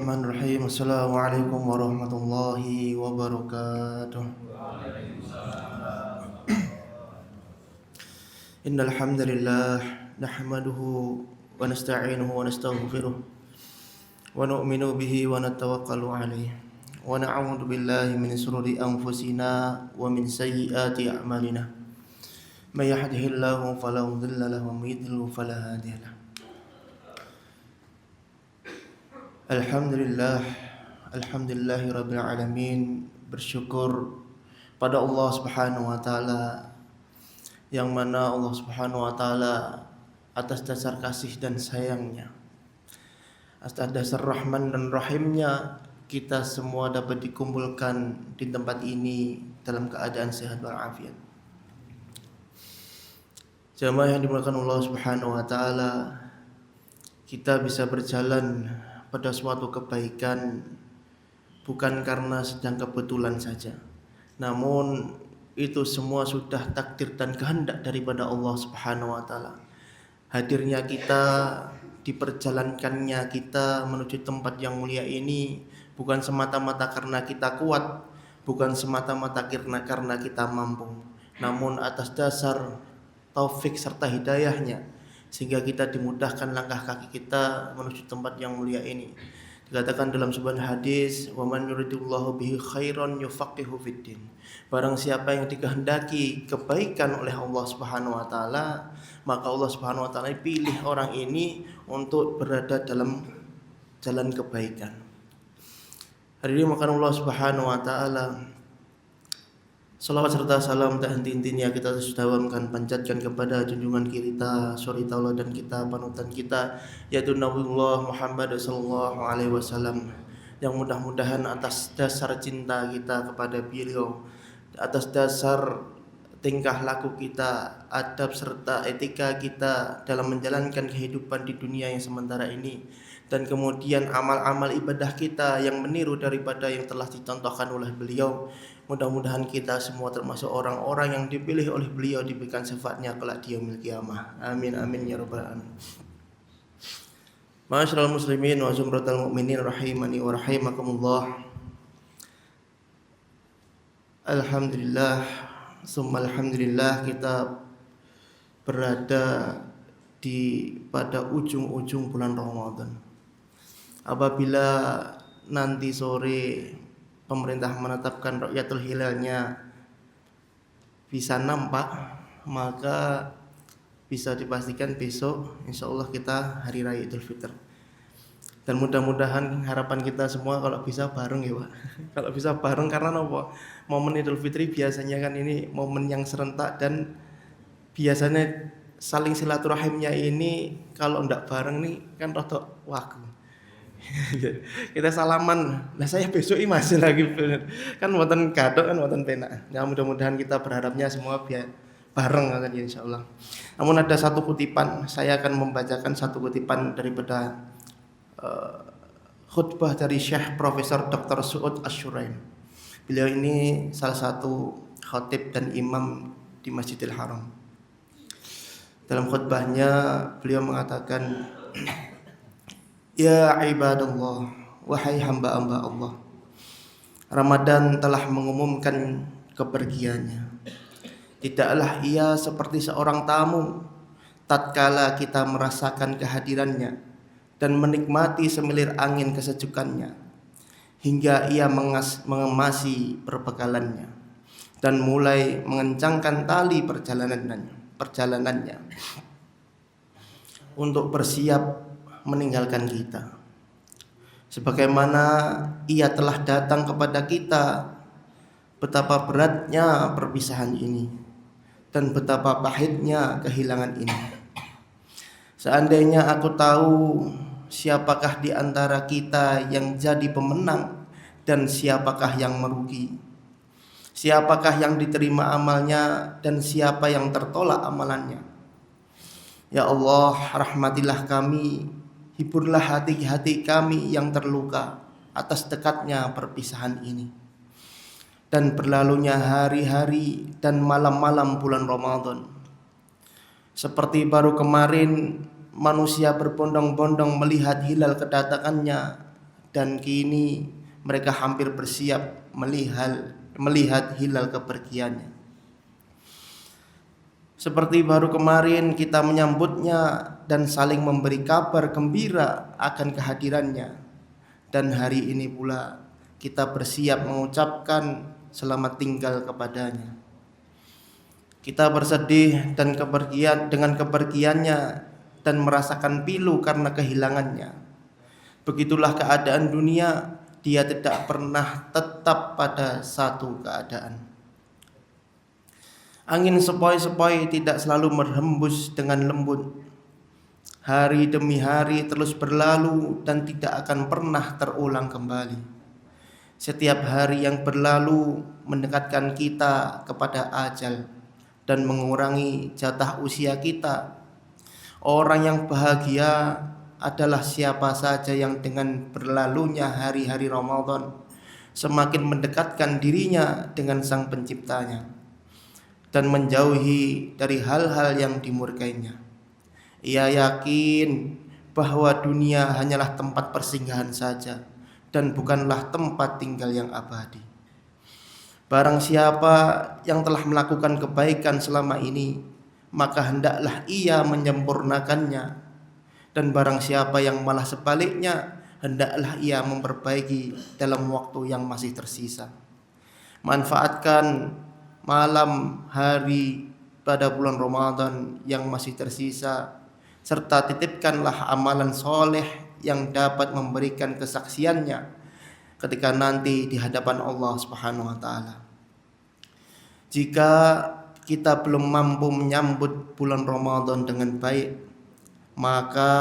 Bismillahirrahmanirrahim. Assalamualaikum warahmatullahi wabarakatuh. Innal hamdalillah nahmaduhu wa nasta'inuhu wa nastaghfiruh wa nu'minu bihi wa natawakkalu alayhi wa na'udzu billahi min shururi anfusina wa min sayyiati a'malina. May yahdihillahu fala mudilla lahu wa may yudlil fala hadiya lahu. Alhamdulillahirabbil alamin. Bersyukur pada Allah Subhanahu wa taala, yang mana Allah Subhanahu wa taala atas dasar kasih dan sayangnya, atas dasar rahman dan rahimnya, kita semua dapat dikumpulkan di tempat ini dalam keadaan sehat walafiat. Jamaah yang dimuliakan Allah Subhanahu wa taala, kita bisa berjalan pada suatu kebaikan bukan karena sedang kebetulan saja, namun itu semua sudah takdir dan kehendak daripada Allah Subhanahu wa taala. Hadirnya kita, diperjalankannya kita menuju tempat yang mulia ini bukan semata-mata karena kita kuat, bukan semata-mata karena kita mampu, namun atas dasar taufik serta hidayahnya, sehingga kita dimudahkan langkah kaki kita menuju tempat yang mulia ini. Dikatakan dalam sebuah hadis, "Wa man yuridillahu bihi khairan yufaqihu fiddin." Barang siapa yang dikehendaki kebaikan oleh Allah Subhanahu wa taala, maka Allah Subhanahu wa taala pilih orang ini untuk berada dalam jalan kebaikan. Hadirin makan Allah Subhanahu wa taala, salawat serta salam tak henti-hentinya kita sedawamkan panjatkan kepada junjungan kita, suri tauladan kita, panutan kita, yaitu Nabiullah Muhammad sallallahu alaihi wasallam, yang mudah-mudahan atas dasar cinta kita kepada beliau, atas dasar tingkah laku kita, adab serta etika kita dalam menjalankan kehidupan di dunia yang sementara ini, dan kemudian amal-amal ibadah kita yang meniru daripada yang telah dicontohkan oleh beliau, mudah-mudahan kita semua termasuk orang-orang yang dipilih oleh beliau diberikan syafaatnya kelak di yaumil qiyamah. Amin amin ya rabbal alamin. Ma'asyiral muslimin wa zumratal mu'minin rahimani wa rahimakumullah. Alhamdulillah, summa alhamdulillah, kita berada pada ujung-ujung bulan Ramadan. Apabila nanti sore pemerintah menetapkan Rukyatul Hilalnya bisa nampak, maka bisa dipastikan besok insyaallah kita hari raya Idul Fitr. Dan mudah-mudahan harapan kita semua kalau bisa bareng ya Pak. Kalau bisa bareng, karena apa? Momen Idul Fitri biasanya kan ini momen yang serentak, dan biasanya saling silaturahimnya ini kalau ndak bareng nih kan rada wagu. Kita salaman, nah saya besok ini masih lagi kan wonten gadok kan wonten penak. Ya mudah-mudahan kita berharapnya semua biar bareng kan ya insyaallah. Namun ada satu kutipan, saya akan membacakan satu kutipan daripada khutbah dari Syekh Profesor Dr. Su'ud Asy-Syuraim. Beliau ini salah satu khatib dan imam di Masjidil Haram. Dalam khutbahnya beliau mengatakan, "Ya ibadallah, wahai hamba-hamba Allah, Ramadan telah mengumumkan kepergiannya. Tidaklah ia seperti seorang tamu tatkala kita merasakan kehadirannya dan menikmati semilir angin kesejukannya, hingga ia mengemasi perbekalannya dan mulai mengencangkan tali perjalanannya untuk bersiap meninggalkan kita. Sebagaimana ia telah datang kepada kita, betapa beratnya perpisahan ini dan betapa pahitnya kehilangan ini. Seandainya aku tahu siapakah di antara kita yang jadi pemenang dan siapakah yang merugi, siapakah yang diterima amalnya dan siapa yang tertolak amalannya. Ya Allah, rahmatilah kami, hiburlah hati-hati kami yang terluka atas dekatnya perpisahan ini dan berlalunya hari-hari dan malam-malam bulan Ramadan. Seperti baru kemarin manusia berbondong-bondong melihat hilal kedatangannya dan kini mereka hampir bersiap melihat hilal kepergiannya. Seperti baru kemarin kita menyambutnya dan saling memberi kabar gembira akan kehadirannya, dan hari ini pula kita bersiap mengucapkan selamat tinggal kepadanya. Kita bersedih dengan kepergiannya dan merasakan pilu karena kehilangannya. Begitulah keadaan dunia, dia tidak pernah tetap pada satu keadaan. Angin sepoi-sepoi tidak selalu berhembus dengan lembut. Hari demi hari terus berlalu dan tidak akan pernah terulang kembali. Setiap hari yang berlalu mendekatkan kita kepada ajal dan mengurangi jatah usia kita. Orang yang bahagia adalah siapa saja yang dengan berlalunya hari-hari Ramadan semakin mendekatkan dirinya dengan Sang Penciptanya dan menjauhi dari hal-hal yang dimurkainya. Ia yakin bahwa dunia hanyalah tempat persinggahan saja dan bukanlah tempat tinggal yang abadi. Barang siapa yang telah melakukan kebaikan selama ini, maka hendaklah ia menyempurnakannya, dan barang siapa yang malah sebaliknya, hendaklah ia memperbaiki dalam waktu yang masih tersisa. Manfaatkan malam hari pada bulan Ramadan yang masih tersisa, serta titipkanlah amalan soleh yang dapat memberikan kesaksiannya ketika nanti di hadapan Allah Subhanahu wa taala. Jika kita belum mampu menyambut bulan Ramadan dengan baik, maka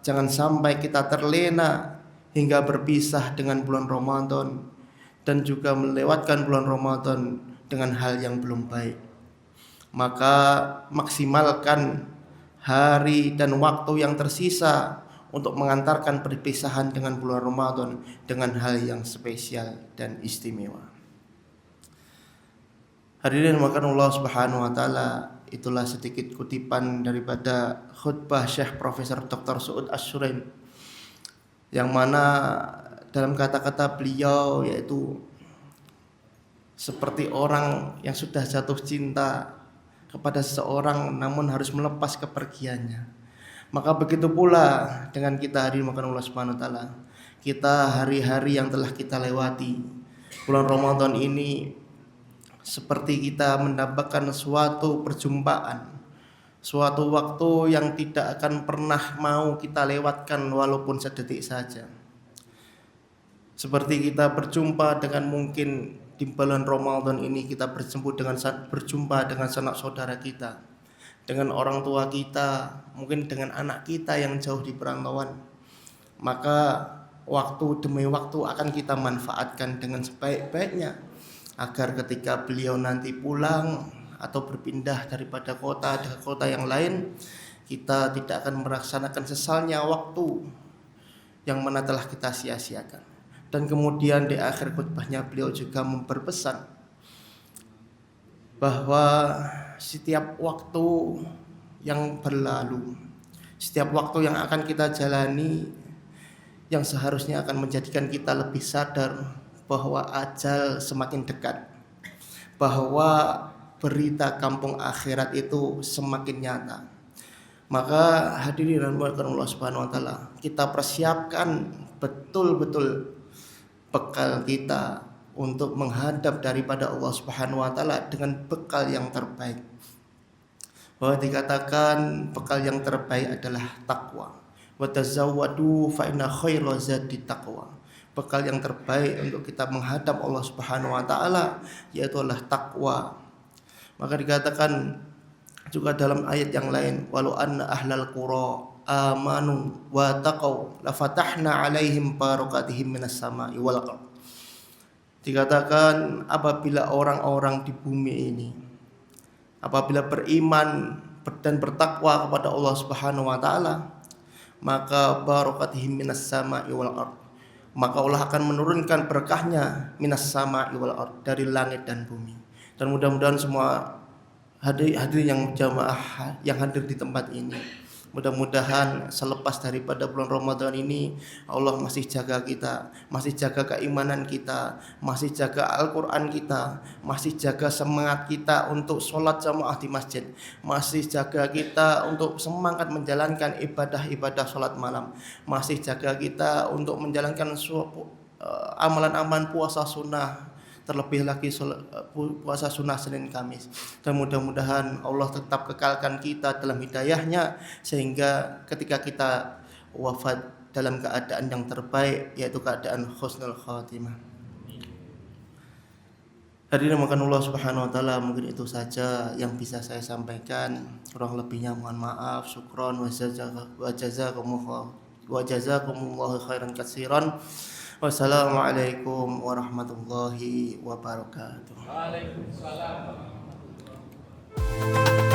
jangan sampai kita terlena hingga berpisah dengan bulan Ramadan dan juga melewatkan bulan Ramadan dengan hal yang belum baik. Maka maksimalkan hari dan waktu yang tersisa untuk mengantarkan perpisahan dengan bulan Ramadan dengan hal yang spesial dan istimewa. Hadirin makan Allah Subhanahu wa taala, itulah sedikit kutipan daripada khutbah Syekh Profesor Dr. Suud Asyurain, yang mana dalam kata-kata beliau yaitu seperti orang yang sudah jatuh cinta kepada seseorang namun harus melepas kepergiannya. Maka begitu pula dengan kita hadirin makan Allah Subhanahu wa taala. Kita hari-hari yang telah kita lewati, bulan Ramadan ini seperti kita mendapatkan suatu perjumpaan, suatu waktu yang tidak akan pernah mau kita lewatkan walaupun sedetik saja. Seperti kita berjumpa dengan mungkin di bulan Ramadan ini kita berjumpa dengan sanak saudara kita, dengan orang tua kita, mungkin dengan anak kita yang jauh di perantauan. Maka waktu demi waktu akan kita manfaatkan dengan sebaik-baiknya, agar ketika beliau nanti pulang atau berpindah daripada kota ke kota yang lain, kita tidak akan merasakan sesalnya waktu yang mana telah kita sia-siakan. Dan kemudian di akhir khutbahnya beliau juga berpesan bahwa setiap waktu yang berlalu, setiap waktu yang akan kita jalani, yang seharusnya akan menjadikan kita lebih sadar bahwa ajal semakin dekat, bahwa berita kampung akhirat itu semakin nyata. Maka hadirin Allah Subhanahu wa taala, kita persiapkan betul-betul bekal kita untuk menghadap daripada Allah Subhanahu wa taala dengan bekal yang terbaik. Bahwa dikatakan bekal yang terbaik adalah takwa. Wa tazawwadu fa inna khairal zadi taqwa. Bekal yang terbaik untuk kita menghadap Allah Subhanahu wa taala yaitu adalah takwa. Maka dikatakan juga dalam ayat yang lain, walau anna ahlal qura amanu wa taqaw la fatahna alaihim barakatihim minas sama'i wal ardh. Dikatakan apabila orang-orang di bumi ini apabila beriman dan bertakwa kepada Allah Subhanahu wa taala, maka barakatihim minas sama'i wal ardh, maka Allah akan menurunkan berkahnya minas sama'i wal ardh, dari langit dan bumi. Dan mudah-mudahan semua hadirin yang jamaah yang hadir di tempat ini Mudah-mudahan selepas daripada bulan Ramadan ini Allah masih jaga kita, masih jaga keimanan kita, masih jaga Al-Quran kita, masih jaga semangat kita untuk sholat jamaah di masjid, masih jaga kita untuk semangat menjalankan ibadah-ibadah sholat malam, masih jaga kita untuk menjalankan amalan-amalan puasa sunnah, terlebih lagi puasa sunnah Senin Kamis. Dan mudah-mudahan Allah tetap kekalkan kita dalam hidayahnya, sehingga ketika kita wafat dalam keadaan yang terbaik, yaitu keadaan husnul khatimah. Hadirin makan Allah Subhanahu wa taala, mungkin itu saja yang bisa saya sampaikan. Kurang lebihnya mohon maaf. Syukron wa jazakumullahu khairan katsiran. Wassalamualaikum warahmatullahi wabarakatuh. Waalaikumsalam warahmatullahi wabarakatuh.